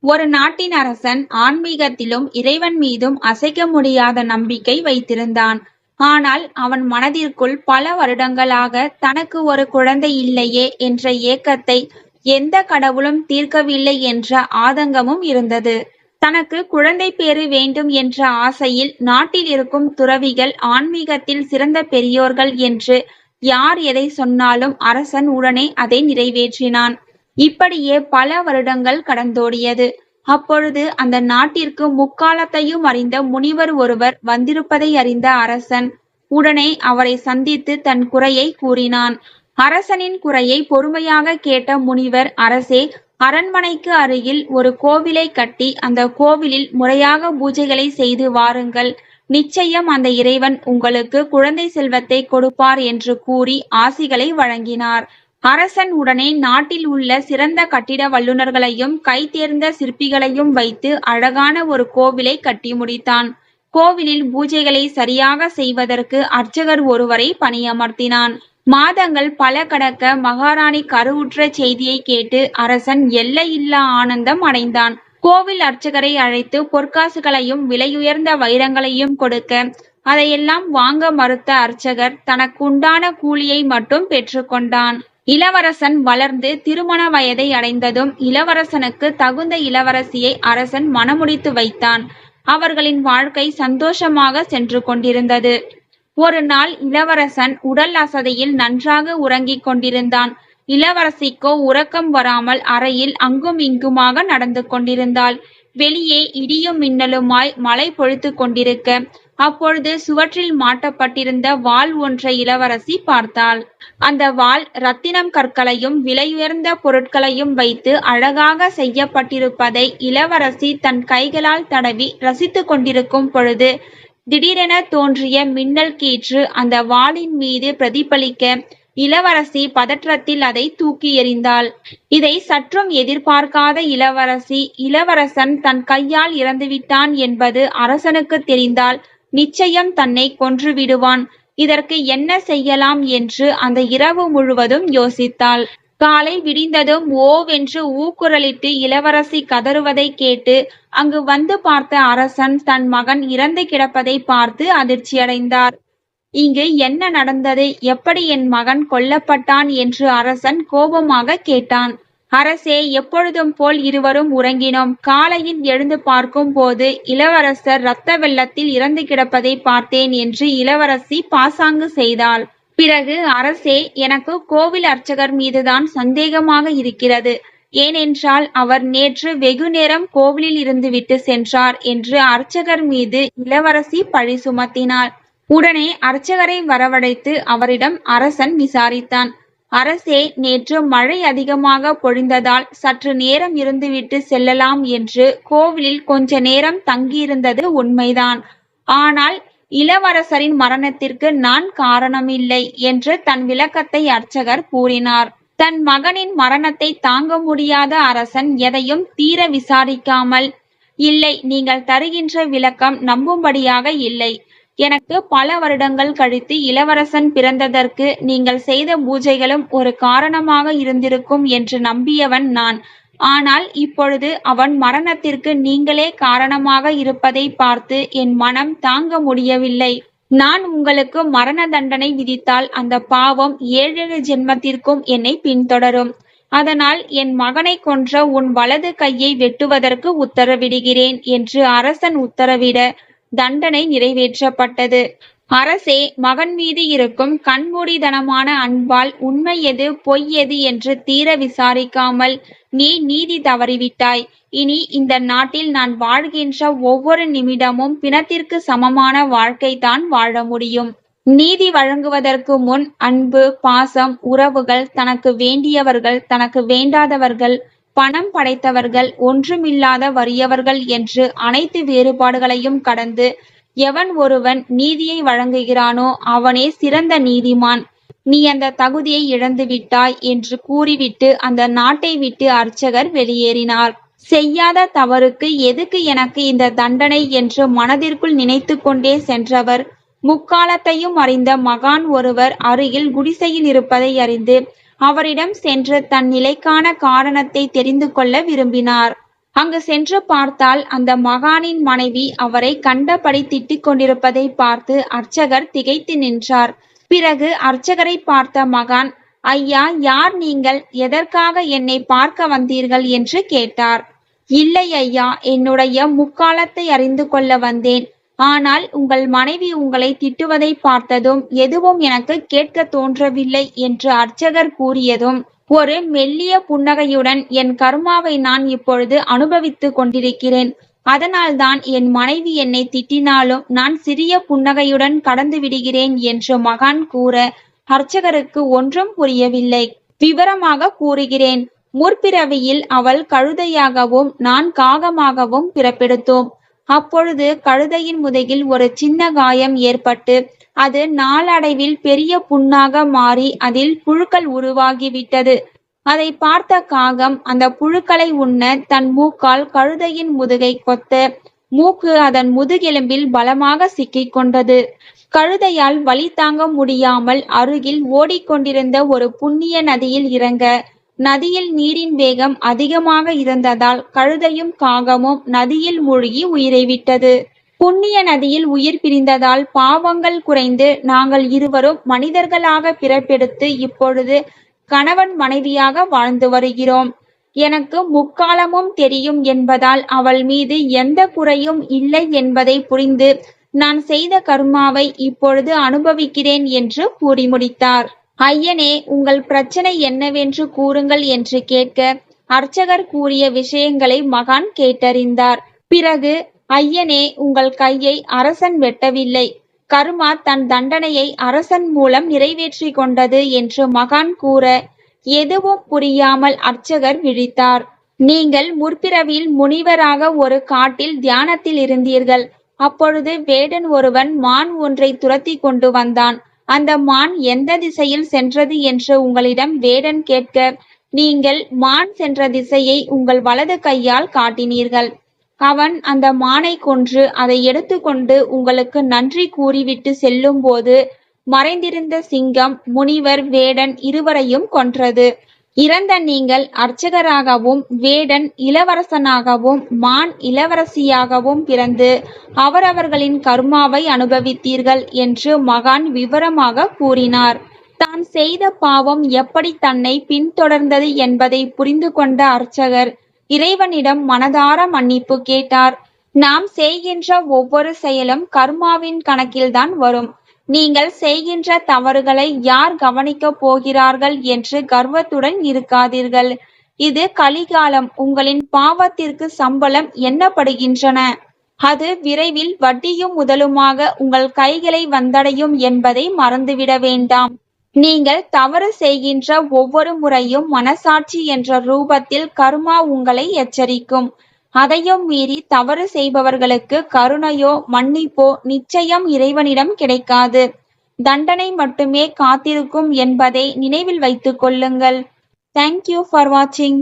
ஒரு நாட்டின் அரசன் ஆன்மீகத்திலும் இறைவன் மீதும் அசைக்க முடியாத நம்பிக்கை வைத்திருந்தான். ஆனால் அவன் மனதிற்குள் பல வருடங்களாக தனக்கு ஒரு குழந்தை இல்லையே என்ற ஏக்கத்தை எந்த கடவுளும் தீர்க்கவில்லை என்ற ஆதங்கமும் இருந்தது. தனக்கு குழந்தை பேறு வேண்டும் என்ற ஆசையில் நாட்டில் இருக்கும் துறவிகள், ஆன்மீகத்தில் சிறந்த பெரியோர்கள் என்று யார் எதை சொன்னாலும் அரசன் உடனே அதை நிறைவேற்றினான். இப்படியே பல வருடங்கள் கடந்தோடியது. அப்பொழுது அந்த நாட்டிற்கு முக்காலத்தையும் அறிந்த முனிவர் ஒருவர் வந்திருப்பதை அறிந்த அரசன் உடனே அவரை சந்தித்து தன் குறையை கூறினான். அரசனின் குறையை பொறுமையாக கேட்ட முனிவர், அரசே, அரண்மனைக்கு அருகில் ஒரு கோவிலை கட்டி அந்த கோவிலில் முறையாக பூஜைகளை செய்து வாருங்கள். நிச்சயம் அந்த இறைவன் உங்களுக்கு குழந்தை செல்வத்தை கொடுப்பார் என்று கூறி ஆசிகளை வழங்கினார். அரசன் உடனே நாட்டில் உள்ள சிறந்த கட்டிட வல்லுநர்களையும் கைதேர்ந்த சிற்பிகளையும் வைத்து அழகான ஒரு கோவிலை கட்டி முடித்தான். கோவிலில் பூஜைகளை சரியாக செய்வதற்கு அர்ச்சகர் ஒருவரை பணியமர்த்தினான். மாதங்கள் பல கடக்க மகாராணி கருவுற்ற செய்தியை கேட்டு அரசன் எல்லையில்லா ஆனந்தம் அடைந்தான். கோவில் அர்ச்சகரை அழைத்து பொற்காசுகளையும் விலையுயர்ந்த வைரங்களையும் கொடுக்க, அதையெல்லாம் வாங்க மறுத்த அர்ச்சகர் தனக்குண்டான கூலியை மட்டும் பெற்றுக்கொண்டான். இளவரசன் வளர்ந்து திருமண வயதை அடைந்ததும் இளவரசனுக்கு தகுந்த இளவரசியை அரசன் மணமுடித்து வைத்தான். அவர்களின் வாழ்க்கை சந்தோஷமாக சென்று கொண்டிருந்தது. ஒரு நாள் இளவரசன் உடல் அசதியில் நன்றாக உறங்கிக் கொண்டிருந்தான். இளவரசிக்கோ உறக்கம் வராமல் அறையில் அங்கும் இங்குமாக நடந்து கொண்டிருந்தாள். வெளியே இடியும் மின்னலுமாய் மழை பொழித்து கொண்டிருக்க, அப்பொழுது சுவற்றில் மாட்டப்பட்டிருந்த வாள் ஒன்றை இளவரசி பார்த்தாள். அந்த வாள் ரத்தினம் கற்களையும் விலையுயர்ந்த பொருட்களையும் வைத்து அழகாக செய்யப்பட்டிருப்பதை இளவரசி தன் கைகளால் தடவி ரசித்து கொண்டிருக்கும் பொழுது திடீரென தோன்றிய மின்னல் கீற்று அந்த வாளின் மீது பிரதிபலிக்க, இளவரசி பதற்றத்தில் அதை தூக்கி எறிந்தாள். இதை சற்றும் எதிர்பார்க்காத இளவரசி, இளவரசன் தன் கையால் இறந்துவிட்டான் என்பது அரசனுக்கு தெரிந்தால் நிச்சயம் தன்னை கொன்று விடுவான். இதற்கு என்ன செய்யலாம் என்று அந்த இரவு முழுவதும் யோசித்தாள். காலை விடிந்ததும் ஓவென்று ஊக்குரலிட்டு இளவரசி கதறுவதை கேட்டு அங்கு வந்து பார்த்த அரசன் தன் மகன் இறந்து கிடப்பதை பார்த்து அதிர்ச்சியடைந்தார். இங்கு என்ன நடந்தது? எப்படி என் மகன் கொல்லப்பட்டான் என்று அரசன் கோபமாக கேட்டான். அரசே, எப்பொழுதும் போல் இருவரும் உறங்கினோம். காலையில் எழுந்து பார்க்கும் போது இளவரசர் இரத்த வெள்ளத்தில் இறந்து கிடப்பதை பார்த்தேன் என்று இளவரசி பாசாங்கு செய்தாள். பிறகு, அரசே, எனக்கு கோவில் அர்ச்சகர் மீதுதான் சந்தேகமாக இருக்கிறது. ஏனென்றால் அவர் நேற்று வெகு நேரம் கோவிலில் இருந்து விட்டு சென்றார் என்று அர்ச்சகர் மீது இளவரசி பழி சுமத்தினாள். உடனே அர்ச்சகரை வரவழைத்து அவரிடம் அரசன் விசாரித்தான். அரசே, நேற்று மழை அதிகமாக பொழிந்ததால் சற்று நேரம் இருந்துவிட்டு செல்லலாம் என்று கோவிலில் கொஞ்ச நேரம் தங்கியிருந்தது உண்மைதான். ஆனால் இளவரசரின் மரணத்திற்கு நான் காரணமில்லை என்று தன் விளக்கத்தை அர்ச்சகர் கூறினார். தன் மகனின் மரணத்தை தாங்க முடியாத அரசன் எதையும் தீர விசாரிக்காமல், இல்லை, நீங்கள் தருகின்ற விளக்கம் நம்பும்படியாக இல்லை. எனக்கு பல வருடங்கள் கழித்து இளவரசன் பிறந்ததற்கு நீங்கள் செய்த பூஜைகளும் ஒரு காரணமாக இருந்திருக்கும் என்று நம்பியவன் நான். ஆனால் இப்பொழுது அவன் மரணத்திற்கு நீங்களே காரணமாக இருப்பதை பார்த்து என் மனம் தாங்க முடியவில்லை. நான் உங்களுக்கு மரண தண்டனை விதித்தால் அந்த பாவம் 7 ஜென்மத்திற்கும் என்னை பின்தொடரும். அதனால் என் மகனை கொன்ற உன் வலது கையை வெட்டுவதற்கு உத்தரவிடுகிறேன் என்று அரசன் உத்தரவிட தண்டனை நிறைவேற்றப்பட்டது. அரசே, மகன் மீது இருக்கும் கண்மூடித்தனமான அன்பால் உண்மை எது பொய் எது என்று தீர விசாரிக்காமல் நீ நீதி தவறிவிட்டாய். இனி இந்த நாட்டில் நான் வாழ்கின்ற ஒவ்வொரு நிமிடமும் பிணத்திற்கு சமமான வாழ்க்கைதான் வாழ முடியும். நீதி வழங்குவதற்கு முன் அன்பு, பாசம், உறவுகள், தனக்கு வேண்டியவர்கள், தனக்கு வேண்டாதவர்கள், பணம் படைத்தவர்கள், ஒன்றுமில்லாத வறியவர்கள் என்று அனைத்து வேறுபாடுகளையும் கடந்து எவன் ஒருவன் நீதியை வழங்குகிறானோ அவனே சிறந்த நீதிமான். நீ அந்த தகுதியை இழந்து விட்டாய் என்று கூறிவிட்டு அந்த நாட்டை விட்டு அர்ச்சகர் வெளியேறினார். செய்யாத தவறுக்கு எதுக்கு எனக்கு இந்த தண்டனை என்று மனதிற்குள் நினைத்து கொண்டே சென்றவர் முக்காலத்தையும் அறிந்த மகான் ஒருவர் அருகில் குடிசையில் இருப்பதை அறிந்து அவரிடம் சென்று தன் நிலைக்கான காரணத்தை தெரிந்து கொள்ள விரும்பினார். அங்கு சென்று பார்த்தால் அந்த மகானின் மனைவி அவரை கண்டபடி திட்டிக் கொண்டிருப்பதை பார்த்து அர்ச்சகர் திகைத்து நின்றார். பிறகு அர்ச்சகரை பார்த்த மகான், ஐயா, யார் நீங்கள்? எதற்காக என்னை பார்க்க வந்தீர்கள் என்று கேட்டார். இல்லை ஐயா, என்னுடைய முக்காலத்தை அறிந்து கொள்ள வந்தேன். ஆனால் உங்கள் மனைவி உங்களை திட்டுவதை பார்த்ததும் எதுவும் எனக்கு கேட்க தோன்றவில்லை என்று அர்ச்சகர் கூறியதும் ஒரு மெல்லிய புன்னகையுடன், என் கர்மாவை நான் இப்பொழுது அனுபவித்துக் கொண்டிருக்கிறேன். அதனால்தான் என் மனைவி என்னை திட்டினாலும் நான் சிறிய புன்னகையுடன் கடந்து விடுகிறேன் என்று மகான் கூற அர்ச்சகருக்கு ஒன்றும் புரியவில்லை. விவரமாக கூறுகிறேன். முற்பிறவியில் அவள் கழுதையாகவும் நான் காகமாகவும் பிறப்பெடுத்தோம். அப்பொழுது கழுதையின் முதுகில் ஒரு சின்ன காயம் ஏற்பட்டு அது நாளடைவில் பெரிய புண்ணாக மாறி அதில் புழுக்கள் உருவாகிவிட்டது. அதை பார்த்த காகம் அந்த புழுக்களை உண்ண தன் மூக்கால் கழுதையின் முதுகை கொத்த மூக்கு அதன் முதுகெலும்பில் பலமாக சிக்கிக் கொண்டது. கழுதையால் வலி தாங்க முடியாமல் அருகில் ஓடிக்கொண்டிருந்த ஒரு புண்ணிய நதியில் இறங்க, நதியில் நீரின் வேகம் அதிகமாக இருந்ததால் கழுதையும் காகமும் நதியில் மூழ்கி உயிரை விட்டது. புண்ணிய நதியில் உயிர் பிரிந்ததால் பாவங்கள் குறைந்து நாங்கள் இருவரும் மனிதர்களாக பிறப்பெடுத்து இப்பொழுது கணவன் மனைவியாக வாழ்ந்து வருகிறோம். எனக்கு முக்காலமும் தெரியும் என்பதால் அவள் மீது எந்த குறையும் இல்லை என்பதை புரிந்து நான் செய்த கர்மாவை இப்பொழுது அனுபவிக்கிறேன் என்று கூறி முடித்தார். ஐயனே, உங்கள் பிரச்சனை என்னவென்று கூறுங்கள் என்று கேட்க அர்ச்சகர் கூறிய விஷயங்களை மகான் கேட்டறிந்தார். பிறகு, ஐயனே, உங்கள் கையை அரசன் வெட்டவில்லை. கர்மா தன் தண்டனையை அரசன் மூலம் நிறைவேற்றி கொண்டது என்று மகான் கூற எதுவும் புரியாமல் அர்ச்சகர் விழித்தார். நீங்கள் முற்பிறவியில் முனிவராக ஒரு காட்டில் தியானத்தில் இருந்தீர்கள். அப்பொழுது வேடன் ஒருவன் மான் ஒன்றை துரத்தி கொண்டு வந்தான். அந்த மான் எந்த திசையில் சென்றது என்று உங்களிடம் வேடன் கேட்க நீங்கள் மான் சென்ற திசையை உங்கள் வலது கையால் காட்டினீர்கள். அவன் அந்த மானை கொன்று அதை எடுத்துக்கொண்டு உங்களுக்கு நன்றி கூறிவிட்டு செல்லும் போது மறைந்திருந்த சிங்கம் முனிவர் வேடன் இருவரையும் கொன்றது. இறந்த நீங்கள் அர்ச்சகராகவும் வேடன் இளவரசனாகவும் மான் இளவரசியாகவும் பிறந்து அவரவர்களின் கர்மாவை அனுபவித்தீர்கள் என்று மகான் விவரமாக கூறினார். தான் செய்த பாவம் எப்படி தன்னை பின்தொடர்ந்தது என்பதை புரிந்து கொண்ட அர்ச்சகர் இறைவனிடம் மனதார மன்னிப்பு கேட்டார். நாம் செய்கின்ற ஒவ்வொரு செயலும் கர்மாவின் கணக்கில்தான் வரும். நீங்கள் செய்கின்ற தவறுகளை யார் கவனிக்கப் போகிறார்கள் என்று கர்வத்துடன் இருக்காதீர்கள். இது கலிகாலம். உங்களின் பாவத்திற்கு சம்பளம் எண்ணப்படுகின்றன. அது விரைவில் வட்டியும் முதலுமாக உங்கள் கைகளை வந்தடையும் என்பதை மறந்துவிட வேண்டாம். நீங்கள் தவறு செய்கின்ற ஒவ்வொரு முறையும் மனசாட்சி என்ற ரூபத்தில் கர்மா உங்களை எச்சரிக்கும். அதையும் மீறி தவறு செய்பவர்களுக்கு கருணையோ மன்னிப்போ நிச்சயம் இறைவனிடம் கிடைக்காது. தண்டனை மட்டுமே காத்திருக்கும் என்பதை நினைவில் வைத்துக் கொள்ளுங்கள். தேங்க்யூ ஃபார் வாட்சிங்.